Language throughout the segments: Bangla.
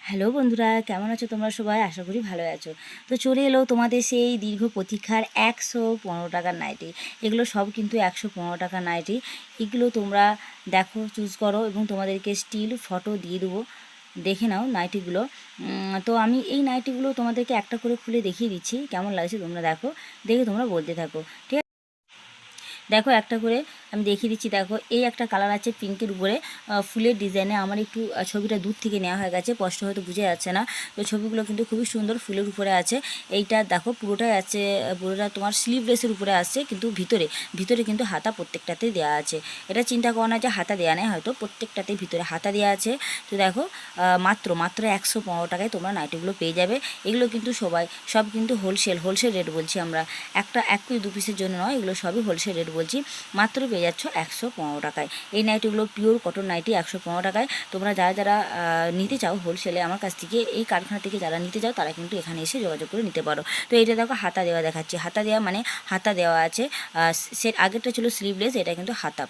হ্যালো বন্ধুরা, কেমন আছো তোমরা সবাই? আশা করি ভালো আছো। তো চলে এলো তোমাদের সেই দীর্ঘ প্রতীক্ষার 115 টাকার নাইটি। এগুলো সব কিন্তু 115 টাকার নাইটি। এগুলো তোমরা দেখো, চুজ করো এবং তোমাদেরকে স্টিল ফটো দিয়ে দেবো, দেখে নাও নাইটিগুলো। তো আমি এই নাইটিগুলো তোমাদেরকে একটা করে খুলে দেখিয়ে দিচ্ছি, কেমন লাগছে তোমরা দেখো, দেখে তোমরা বলতে থাকো, ঠিক আছে? দেখো একটা করে আমি দেখিয়ে দিচ্ছি। দেখো এই একটা কালার আছে পিঙ্কের উপরে ফুলের ডিজাইনে। আমার একটু ছবিটা দূর থেকে নেওয়া হয়ে গেছে, স্পষ্ট হয়তো বুঝে যাচ্ছে না। তো ছবিগুলো কিন্তু খুবই সুন্দর ফুলের উপরে আছে। এইটা দেখো পুরোটাই আছে, পুরোটা তোমার স্লিভলেসের উপরে আসছে, কিন্তু ভিতরে ভিতরে কিন্তু হাতা প্রত্যেকটাতেই দেওয়া আছে। এটা চিন্তা করো না যে হাতা দেওয়া নেই, হয়তো প্রত্যেকটাতেই ভিতরে হাতা দেওয়া আছে। তো দেখো মাত্র মাত্র 115 টাকায় তোমরা নাইটিগুলো পেয়ে যাবে। এগুলো কিন্তু সব কিন্তু হোলসেল রেট বলছি আমরা, এক পিস দু পিসের জন্য নয়, এগুলো সবই হোলসেল রেট বলছি। মাত্র পেয়ে যাচ্ছ 115 টাকায়। এই নাইটিগুলো পিওর কটন নাইটি 115 টাকায়। তোমরা যারা যারা নিতে চাও হোলসেলে আমার কাছ থেকে, এই কারখানা থেকে যারা নিতে চাও তারা কিন্তু এখানে এসে যোগাযোগ করে নিতে পারো। তো এটা দেখো হাতা দেওয়া দেখাচ্ছি, হাতা দেওয়া মানে হাতা দেওয়া আছে। সেট আগেরটা ছিল স্লিভলেস, এটা কিন্তু হাতা।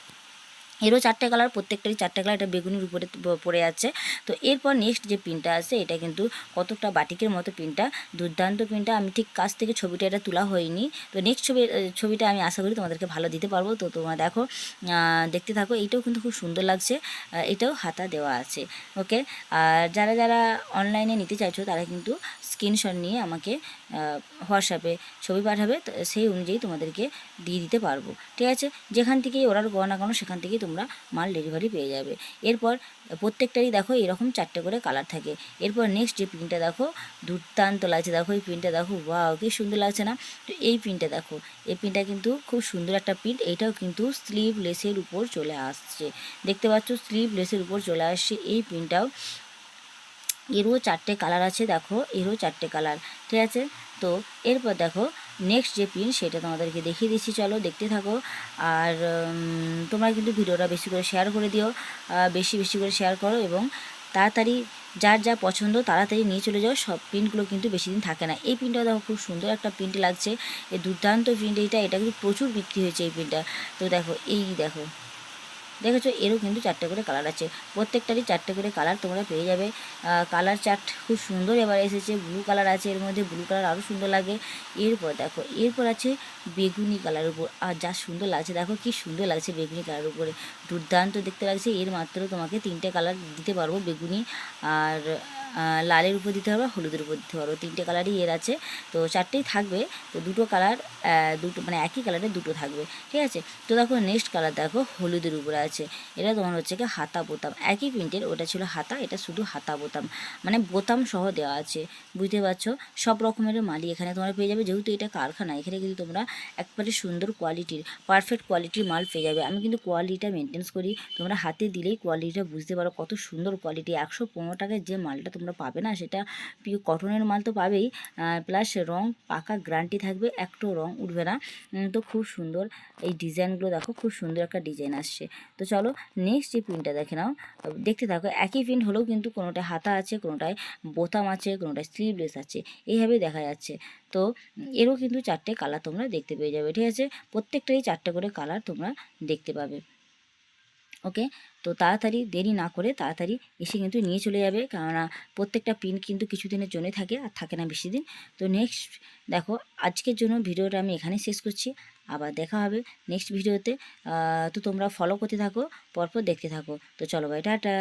এরও 4টে কালার, প্রত্যেকটারই 4টে কালার। এটা বেগুনির উপরে পড়ে যাচ্ছে। তো এরপর নেক্সট যে পিনটা আছে, এটা কিন্তু কতকটা বাটিকের মতো পিনটা, দুর্দান্ত পিনটা। আমি ঠিক কাছ থেকে ছবিটা এটা তোলা হয়নি, তো নেক্সট ছবিটা আমি আশা করি তোমাদেরকে ভালো দিতে পারবো। তো তোমরা দেখো, দেখতে থাকো। এইটাও কিন্তু খুব সুন্দর লাগছে, এটাও হাতা দেওয়া আছে। ওকে, আর যারা যারা অনলাইনে নিতে চাইছো তারা কিন্তু স্ক্রিনশট নিয়ে আমাকে হোয়াটসঅ্যাপে ছবি পাঠাবে, তো সেই অনুযায়ী তোমাদেরকে দিয়ে দিতে পারবো, ঠিক আছে? যেখান থেকেই অর্ডার করো না কেন সেখান থেকেই তোমরা মাল ডেলিভারি পেয়ে যাবে। এরপর প্রত্যেকটারই দেখো এরকম 4টে করে কালার থাকে। এরপর নেক্সট যে প্রিন্টটা দেখো, দুর্দান্ত লাগছে। দেখো এই প্রিন্টটা দেখো, ওয়াও কি সুন্দর লাগছে না? তো এই প্রিন্টটা দেখো, এই প্রিন্টটা কিন্তু খুব সুন্দর একটা প্রিন্ট। এইটাও কিন্তু স্লিভ লেসের উপর চলে আসছে, দেখতে পাচ্ছ স্লিভ লেসের উপর চলে আসছে এই প্রিন্টটাও। এরও 4টে কালার আছে, দেখো এরও 4টে কালার, ঠিক আছে? তো এরপর দেখো নেক্সট যে প্রিন্ট সেটা তোমাদেরকে দেখিয়ে দিচ্ছি, চলো দেখতে থাকো। আর তোমরা কিন্তু ভিডিওটা বেশি করে শেয়ার করে দিও, বেশি বেশি করে শেয়ার করো, এবং তাড়াতাড়ি যার যা পছন্দ তাড়াতাড়ি নিয়ে চলে যাও। সব প্রিন্টগুলো কিন্তু বেশি দিন থাকে না। এই প্রিন্টটা দেখো খুব সুন্দর একটা প্রিন্ট লাগছে, এই দুর্দান্ত প্রিন্ট। এটা কিন্তু প্রচুর বিক্রি হয়েছে এই প্রিন্টটা। তো দেখো এই দেখো, দেখেছো এরও কিন্তু 4টে করে কালার আছে, প্রত্যেকটারই 4টে করে কালার তোমরা পেয়ে যাবে। কালার চার্ট খুব সুন্দর এবার এসেছে, ব্লু কালার আছে এর মধ্যে, ব্লু কালার আরও সুন্দর লাগে। এরপর দেখো এরপর আছে বেগুনি কালারের উপর, আর যা সুন্দর লাগছে, দেখো কি সুন্দর লাগছে বেগুনি কালারের উপরে, দুর্দান্ত দেখতে লাগছে। এর মাত্র তোমাকে 3টে কালার দিতে পারবো, বেগুনি আর লালের উপর দিতে পারবো, হলুদের উপর দিতে পারবো। 3টে কালারই এর আছে, তো 4টেই থাকবে। তো দুটো কালার, দুটো মানে একই কালারে দুটো থাকবে, ঠিক আছে? তো দেখো নেক্সট কালার দেখো হলুদের উপরে আছে। এটা তোমার হচ্ছে কি হাতা বোতাম, একই প্রিন্টের, ওটা ছিল হাতা, এটা শুধু হাতা বোতাম, মানে বোতাম সহ দেওয়া আছে, বুঝতে পারছো? সব রকমের মালই এখানে তোমরা পেয়ে যাবে। যেহেতু এটা কারখানা, এখানে কিন্তু তোমরা একবারে সুন্দর কোয়ালিটির, পারফেক্ট কোয়ালিটির মাল পেয়ে যাবে। আমি কিন্তু কোয়ালিটিটা মেনটেন্স করি, তোমরা হাতে দিলেই কোয়ালিটিটা বুঝতে পারো কত সুন্দর কোয়ালিটি। 115 টাকায় যে মালটা তোমরা পাবে না, সেটা পিওর কটনের মাল তো পাবেই, প্লাস রং পাকা গ্যারান্টি থাকবে, একটু রং উঠবে না। তো খুব সুন্দর এই ডিজাইনগুলো দেখো, খুব সুন্দর একটা ডিজাইন আসছে। তো চলো নেক্সট যে প্রিন্টটা দেখে নাও, দেখতে থাকো। একই প্রিন্ট হলেও কিন্তু কোনোটায় হাতা আছে, কোনোটায় বোতাম আছে, কোনোটায় স্লিভলেস আছে, এইভাবে দেখা যাচ্ছে। তো এরও কিন্তু 4টে কালার তোমরা দেখতে পেয়ে যাবে, ঠিক আছে? প্রত্যেকটারই 4টে করে কালার তোমরা দেখতে পাবে। ওকে, তো তাড়াতাড়ি দেরি না করে তাড়াতাড়ি এসে কিন্তু নিয়ে চলে যাবে, কেননা প্রত্যেকটা প্রিন্ট কিন্তু কিছুদিনের জন্যই থাকে, আর থাকে না বেশি দিন। তো নেক্সট দেখো, আজকের জন্য ভিডিওটা আমি এখানে শেষ করছি, আবার দেখা হবে নেক্সট ভিডিওতে। তো তোমরা ফলো করতে থাকো, পরপর দেখতে থাকো। তো চলো ভাই, টাটা।